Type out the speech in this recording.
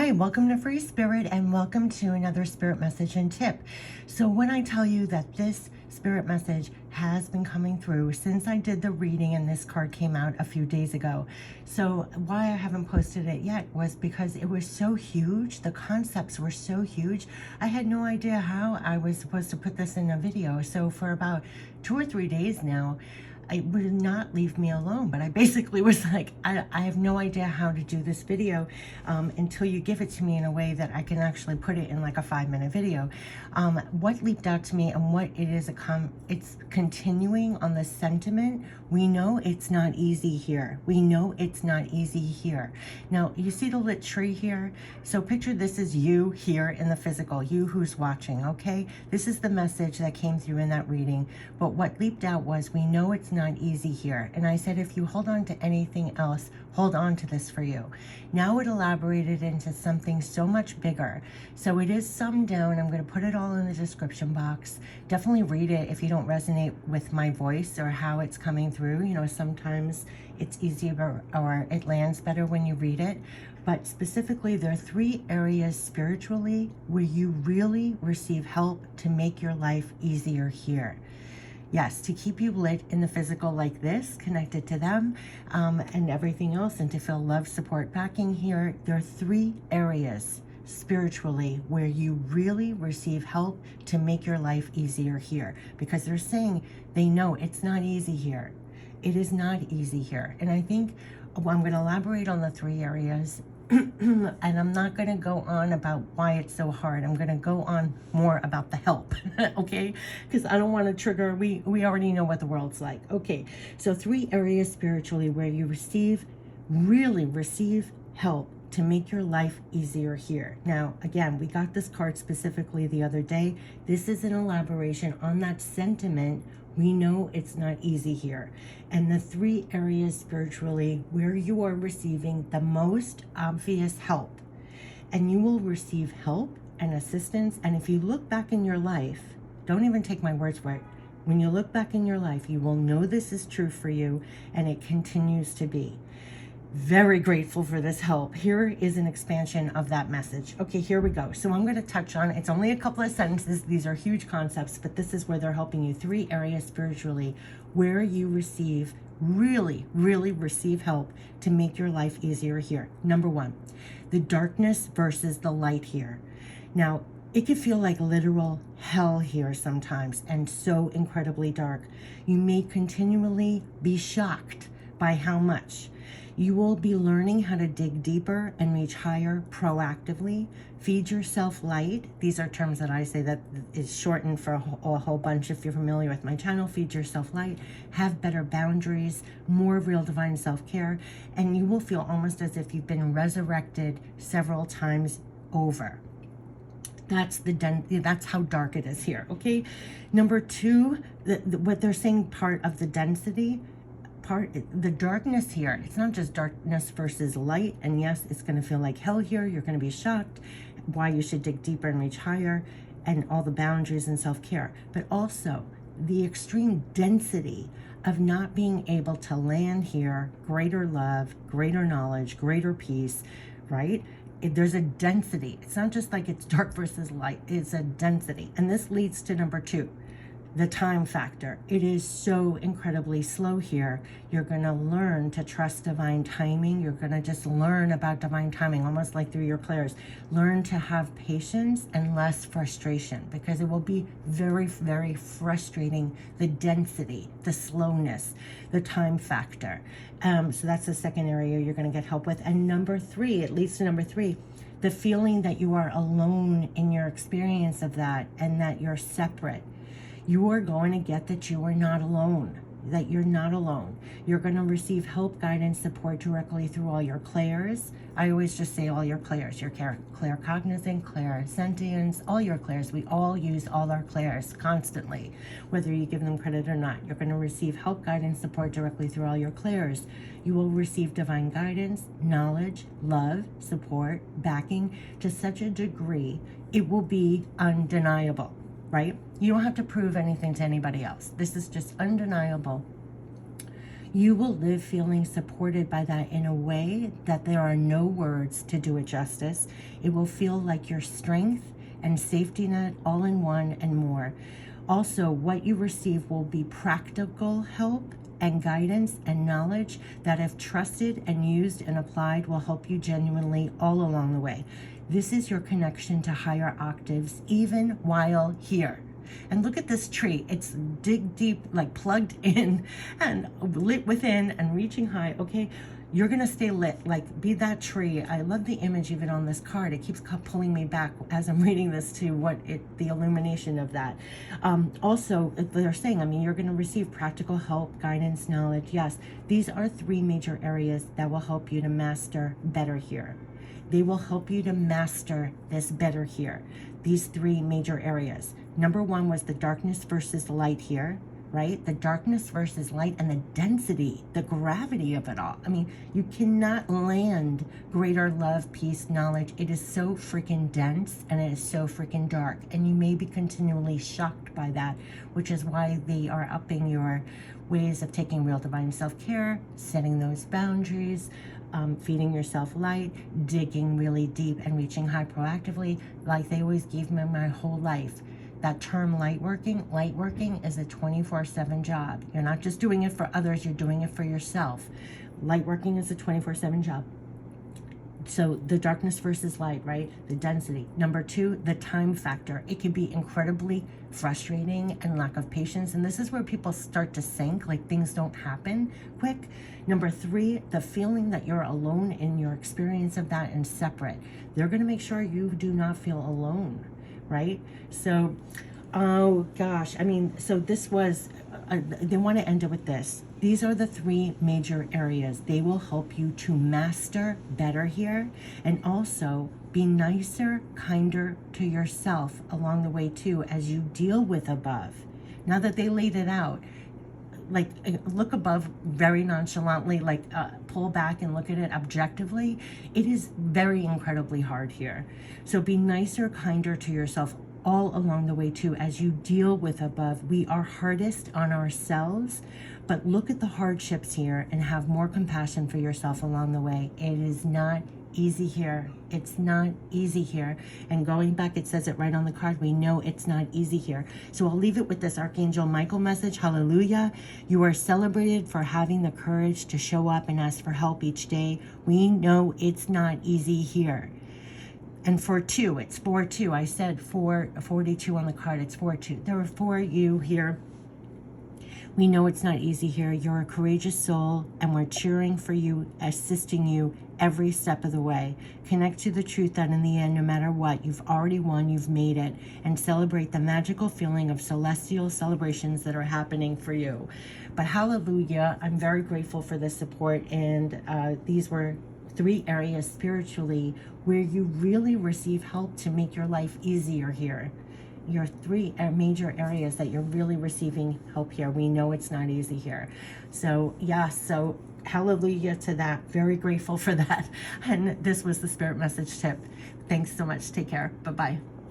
Hi, welcome to Free Spirit and welcome to another spirit message and tip. So when I tell you that this spirit message has been coming through since I did the reading and this card came out a few days ago. So why I haven't posted it yet was because it was so huge. The concepts were so huge. I had no idea how I was supposed to put this in a video. So for about 2 or 3 days now, it would not leave me alone, but I basically was like, I have no idea how to do this video until you give it to me in a way that I can actually put it in like a 5-minute video. What leaped out to me and what it is, it's continuing on the sentiment. We know it's not easy here. We know it's not easy here. Now, you see the lit tree here? So picture this is you here in the physical, you who's watching, okay? This is the message that came through in that reading. But what leaped out was, we know it's not easy here. And I said, if you hold on to anything else, hold on to this for you. Now it elaborated into something so much bigger. So it is summed down. I'm going to put it all in the description box. Definitely read it if you don't resonate with my voice or how it's coming through. You know, sometimes it's easier or it lands better when you read it. But specifically, there are 3 areas spiritually where you really receive help to make your life easier here. Yes, to keep you lit in the physical like this, connected to them and everything else, and to feel love, support, backing here. There are 3 areas spiritually where you really receive help to make your life easier here, because they're saying they know it's not easy here. It is not easy here. And I think I'm going to elaborate on the 3 areas. And I'm not going to go on about why it's so hard. I'm going to go on more about the help, okay? Because I don't want to trigger, we already know what the world's like. Okay, so 3 areas spiritually where you really receive help to make your life easier here. Now, again, we got this card specifically the other day. This is an elaboration on that sentiment. We know it's not easy here. And the 3 areas spiritually where you are receiving the most obvious help. And you will receive help and assistance. And if you look back in your life, don't even take my words for it. When you look back in your life, you will know this is true for you, and it continues to be. Very grateful for this help. Here is an expansion of that message. Okay, here we go. So I'm going to touch on, it's only a couple of sentences. These are huge concepts, but this is where they're helping you. 3 areas spiritually where you really receive help to make your life easier here. Number 1, the darkness versus the light here. Now, it can feel like literal hell here sometimes, and so incredibly dark. You may continually be shocked by how much. You will be learning how to dig deeper and reach higher proactively. Feed yourself light. These are terms that I say that is shortened for a whole bunch. If you're familiar with my channel, feed yourself light. Have better boundaries, more real divine self-care, and you will feel almost as if you've been resurrected several times over. That's how dark it is here, okay? Number 2, what they're saying, part of the density, the darkness here, it's not just darkness versus light. And yes, it's going to feel like hell here. You're going to be shocked why you should dig deeper and reach higher, and all the boundaries and self-care, but also the extreme density of not being able to land here. Greater love, greater knowledge, greater peace, right? There's a density. It's not just like it's dark versus light. It's a density. And this leads to number 2, the time factor. It is so incredibly slow here. You're going to learn to trust divine timing. You're going to just learn about divine timing, almost like through your clairs. Learn to have patience and less frustration, because it will be very frustrating, the density, the slowness, the time factor. So that's the second area you're going to get help with. And number 3, it leads to number 3, the feeling that you are alone in your experience of that, and that you're separate. You are going to get that you are not alone, that you're not alone. You're going to receive help, guidance, support directly through all your clairs. I always just say all your clairs, your claircognizant, clairsentience, all your clairs. We all use all our clairs constantly, whether you give them credit or not. You're going to receive help, guidance, support directly through all your clairs. You will receive divine guidance, knowledge, love, support, backing to such a degree, it will be undeniable. Right? You don't have to prove anything to anybody else. This is just undeniable. You will live feeling supported by that in a way that there are no words to do it justice. It will feel like your strength and safety net all in one and more. Also, what you receive will be practical help and guidance and knowledge that, if trusted and used and applied, will help you genuinely all along the way. This is your connection to higher octaves, even while here. And look at this tree. It's dig deep, like plugged in and lit within and reaching high. Okay, you're going to stay lit, like be that tree. I love the image even on this card. It keeps pulling me back as I'm reading this to the illumination of that. Also, they're saying, I mean, you're going to receive practical help, guidance, knowledge. Yes, these are 3 major areas that will help you to master better here. They will help you to master this better here. These 3 major areas. Number 1 was the darkness versus light here, right? The darkness versus light and the density, the gravity of it all. I mean, you cannot land greater love, peace, knowledge. It is so freaking dense and it is so freaking dark. And you may be continually shocked by that, which is why they are upping your ways of taking real divine self-care, setting those boundaries, feeding yourself light, digging really deep and reaching high proactively, like they always gave me my whole life. That term light working is a 24/7 job. You're not just doing it for others, you're doing it for yourself. Light working is a 24/7 job. So the darkness versus light, right? The density. Number 2, the time factor. It can be incredibly frustrating and lack of patience. And this is where people start to sink, like things don't happen quick. Number 3, the feeling that you're alone in your experience of that and separate. They're going to make sure you do not feel alone, right? So, oh gosh, I mean, so this was, they want to end it with this. These are the 3 major areas. They will help you to master better here and also be nicer, kinder to yourself along the way too as you deal with above. Now that they laid it out, like look above very nonchalantly, like pull back and look at it objectively. It is very incredibly hard here. So be nicer, kinder to yourself all along the way too as you deal with above. We are hardest on ourselves, but look at the hardships here and have more compassion for yourself along the way. It is not easy here. It's not easy here. And going back, it says it right on the card. We know it's not easy here. So I'll leave it with this Archangel Michael message. Hallelujah. You are celebrated for having the courage to show up and ask for help each day. We know it's not easy here. And for 2, it's 4-2. I said 42 on the card. It's 4-2. There are 4 you here. We know it's not easy here. You're a courageous soul, and we're cheering for you, assisting you every step of the way. Connect to the truth that in the end, no matter what, you've already won, you've made it, and celebrate the magical feeling of celestial celebrations that are happening for you. But hallelujah, I'm very grateful for this support, and these were 3 areas spiritually where you really receive help to make your life easier here. Your 3 major areas that you're really receiving help here. We know it's not easy here. So yeah, so hallelujah to that. Very grateful for that. And this was the Spirit Message Tip. Thanks so much. Take care. Bye-bye.